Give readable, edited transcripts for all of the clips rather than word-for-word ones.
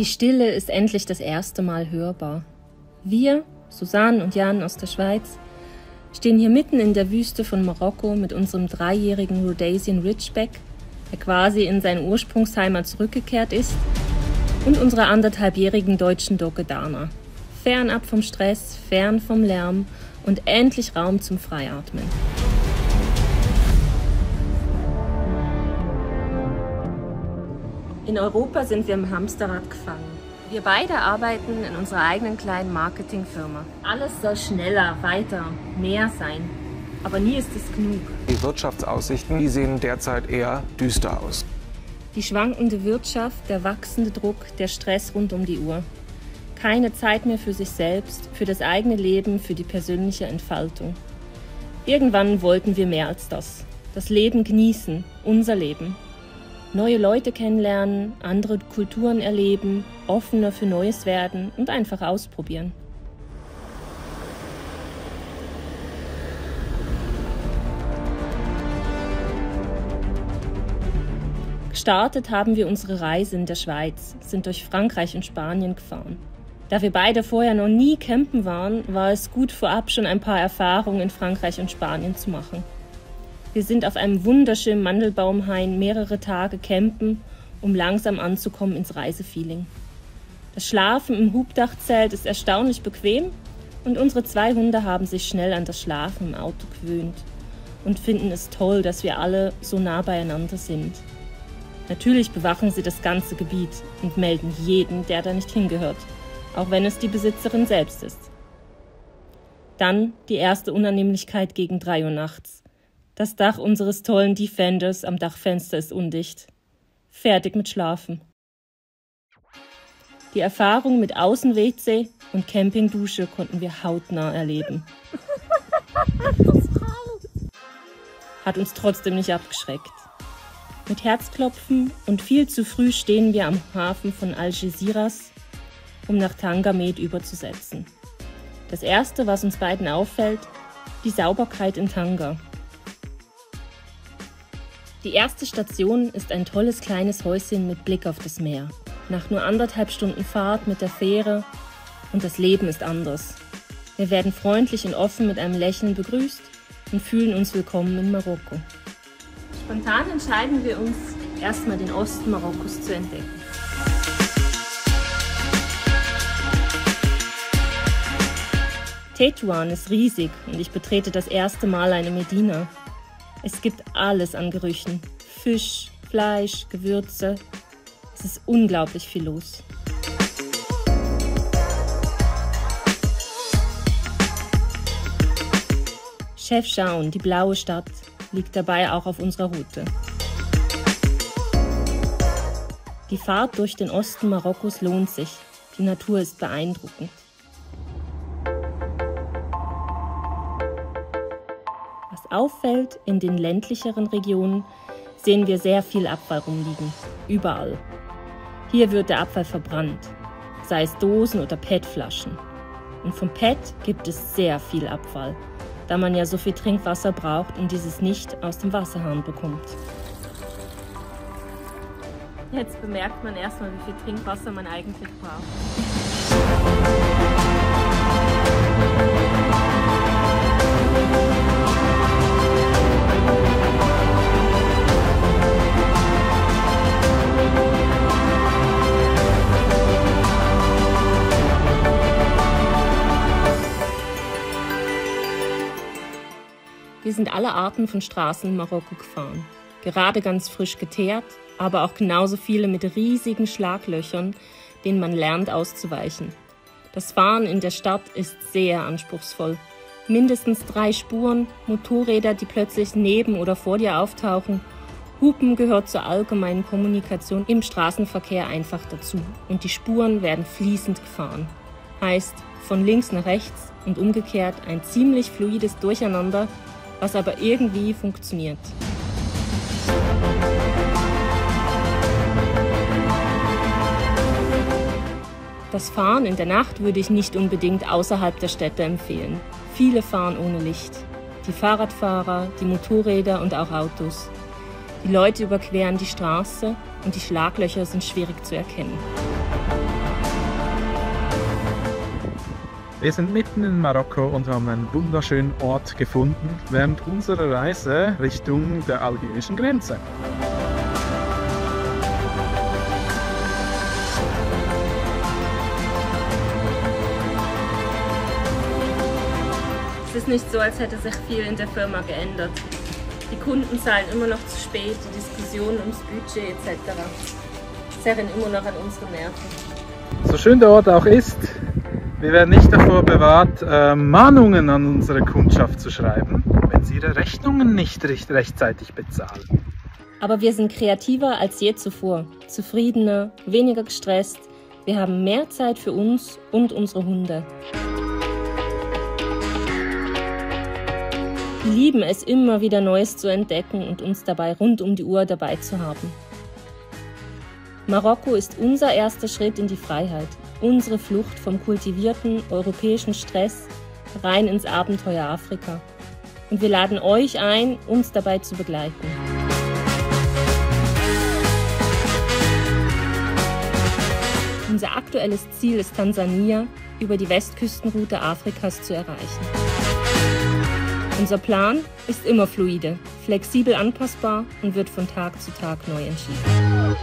Die Stille ist endlich das erste Mal hörbar. Wir, Susanne und Jan aus der Schweiz, stehen hier mitten in der Wüste von Marokko mit unserem 3-jährigen Rhodesian Ridgeback, der quasi in seine Ursprungsheimat zurückgekehrt ist, und unserer 1,5-jährigen deutschen Dogge Dana. Fernab vom Stress, fern vom Lärm und endlich Raum zum Freiatmen. In Europa sind wir im Hamsterrad gefangen. Wir beide arbeiten in unserer eigenen kleinen Marketingfirma. Alles soll schneller, weiter, mehr sein. Aber nie ist es genug. Die Wirtschaftsaussichten, die sehen derzeit eher düster aus. Die schwankende Wirtschaft, der wachsende Druck, der Stress rund um die Uhr. Keine Zeit mehr für sich selbst, für das eigene Leben, für die persönliche Entfaltung. Irgendwann wollten wir mehr als das. Das Leben genießen, unser Leben. Neue Leute kennenlernen, andere Kulturen erleben, offener für Neues werden und einfach ausprobieren. Gestartet haben wir unsere Reise in der Schweiz, sind durch Frankreich und Spanien gefahren. Da wir beide vorher noch nie campen waren, war es gut vorab schon ein paar Erfahrungen in Frankreich und Spanien zu machen. Wir sind auf einem wunderschönen Mandelbaumhain mehrere Tage campen, um langsam anzukommen ins Reisefeeling. Das Schlafen im Hubdachzelt ist erstaunlich bequem und unsere 2 Hunde haben sich schnell an das Schlafen im Auto gewöhnt und finden es toll, dass wir alle so nah beieinander sind. Natürlich bewachen sie das ganze Gebiet und melden jeden, der da nicht hingehört, auch wenn es die Besitzerin selbst ist. Dann die erste Unannehmlichkeit gegen 3 Uhr nachts. Das Dach unseres tollen Defenders am Dachfenster ist undicht. Fertig mit Schlafen. Die Erfahrung mit Außen-WC und Campingdusche konnten wir hautnah erleben. Hat uns trotzdem nicht abgeschreckt. Mit Herzklopfen und viel zu früh stehen wir am Hafen von Algeciras, um nach Tangamed überzusetzen. Das Erste, was uns beiden auffällt, die Sauberkeit in Tanga. Die erste Station ist ein tolles kleines Häuschen mit Blick auf das Meer. Nach nur 1,5 Stunden Fahrt mit der Fähre und das Leben ist anders. Wir werden freundlich und offen mit einem Lächeln begrüßt und fühlen uns willkommen in Marokko. Spontan entscheiden wir uns, erstmal den Osten Marokkos zu entdecken. Tetuan ist riesig und ich betrete das erste Mal eine Medina. Es gibt alles an Gerüchen. Fisch, Fleisch, Gewürze. Es ist unglaublich viel los. Chefchaouen, die blaue Stadt, liegt dabei auch auf unserer Route. Die Fahrt durch den Osten Marokkos lohnt sich. Die Natur ist beeindruckend. Was auffällt, in den ländlicheren Regionen sehen wir sehr viel Abfall rumliegen. Überall. Hier wird der Abfall verbrannt, sei es Dosen oder PET-Flaschen. Und vom PET gibt es sehr viel Abfall, da man ja so viel Trinkwasser braucht und dieses nicht aus dem Wasserhahn bekommt. Jetzt bemerkt man erstmal, wie viel Trinkwasser man eigentlich braucht. Wir sind alle Arten von Straßen in Marokko gefahren. Gerade ganz frisch geteert, aber auch genauso viele mit riesigen Schlaglöchern, denen man lernt auszuweichen. Das Fahren in der Stadt ist sehr anspruchsvoll. Mindestens 3 Spuren, Motorräder, die plötzlich neben oder vor dir auftauchen. Hupen gehört zur allgemeinen Kommunikation im Straßenverkehr einfach dazu. Und die Spuren werden fließend gefahren. Heißt, von links nach rechts und umgekehrt ein ziemlich fluides Durcheinander, was aber irgendwie funktioniert. Das Fahren in der Nacht würde ich nicht unbedingt außerhalb der Städte empfehlen. Viele fahren ohne Licht. Die Fahrradfahrer, die Motorräder und auch Autos. Die Leute überqueren die Straße und die Schlaglöcher sind schwierig zu erkennen. Wir sind mitten in Marokko und haben einen wunderschönen Ort gefunden während unserer Reise Richtung der algerischen Grenze. Es ist nicht so, als hätte sich viel in der Firma geändert. Die Kunden zahlen immer noch zu spät, die Diskussionen ums Budget etc. zerren immer noch an unsere Nerven. So schön der Ort auch ist, wir werden nicht davor bewahrt, Mahnungen an unsere Kundschaft zu schreiben, wenn sie ihre Rechnungen nicht rechtzeitig bezahlen. Aber wir sind kreativer als je zuvor, zufriedener, weniger gestresst. Wir haben mehr Zeit für uns und unsere Hunde. Wir lieben es, immer wieder Neues zu entdecken und uns dabei rund um die Uhr dabei zu haben. Marokko ist unser erster Schritt in die Freiheit, unsere Flucht vom kultivierten europäischen Stress rein ins Abenteuer Afrika. Und wir laden euch ein, uns dabei zu begleiten. Unser aktuelles Ziel ist Tansania, über die Westküstenroute Afrikas zu erreichen. Unser Plan ist immer fluide, flexibel anpassbar und wird von Tag zu Tag neu entschieden.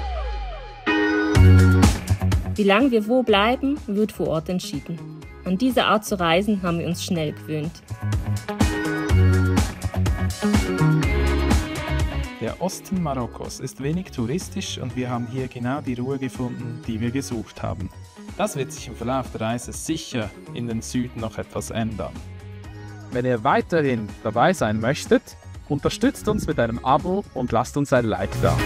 Wie lange wir wo bleiben, wird vor Ort entschieden. An diese Art zu reisen haben wir uns schnell gewöhnt. Der Osten Marokkos ist wenig touristisch und wir haben hier genau die Ruhe gefunden, die wir gesucht haben. Das wird sich im Verlauf der Reise sicher in den Süden noch etwas ändern. Wenn ihr weiterhin dabei sein möchtet, unterstützt uns mit einem Abo und lasst uns ein Like da.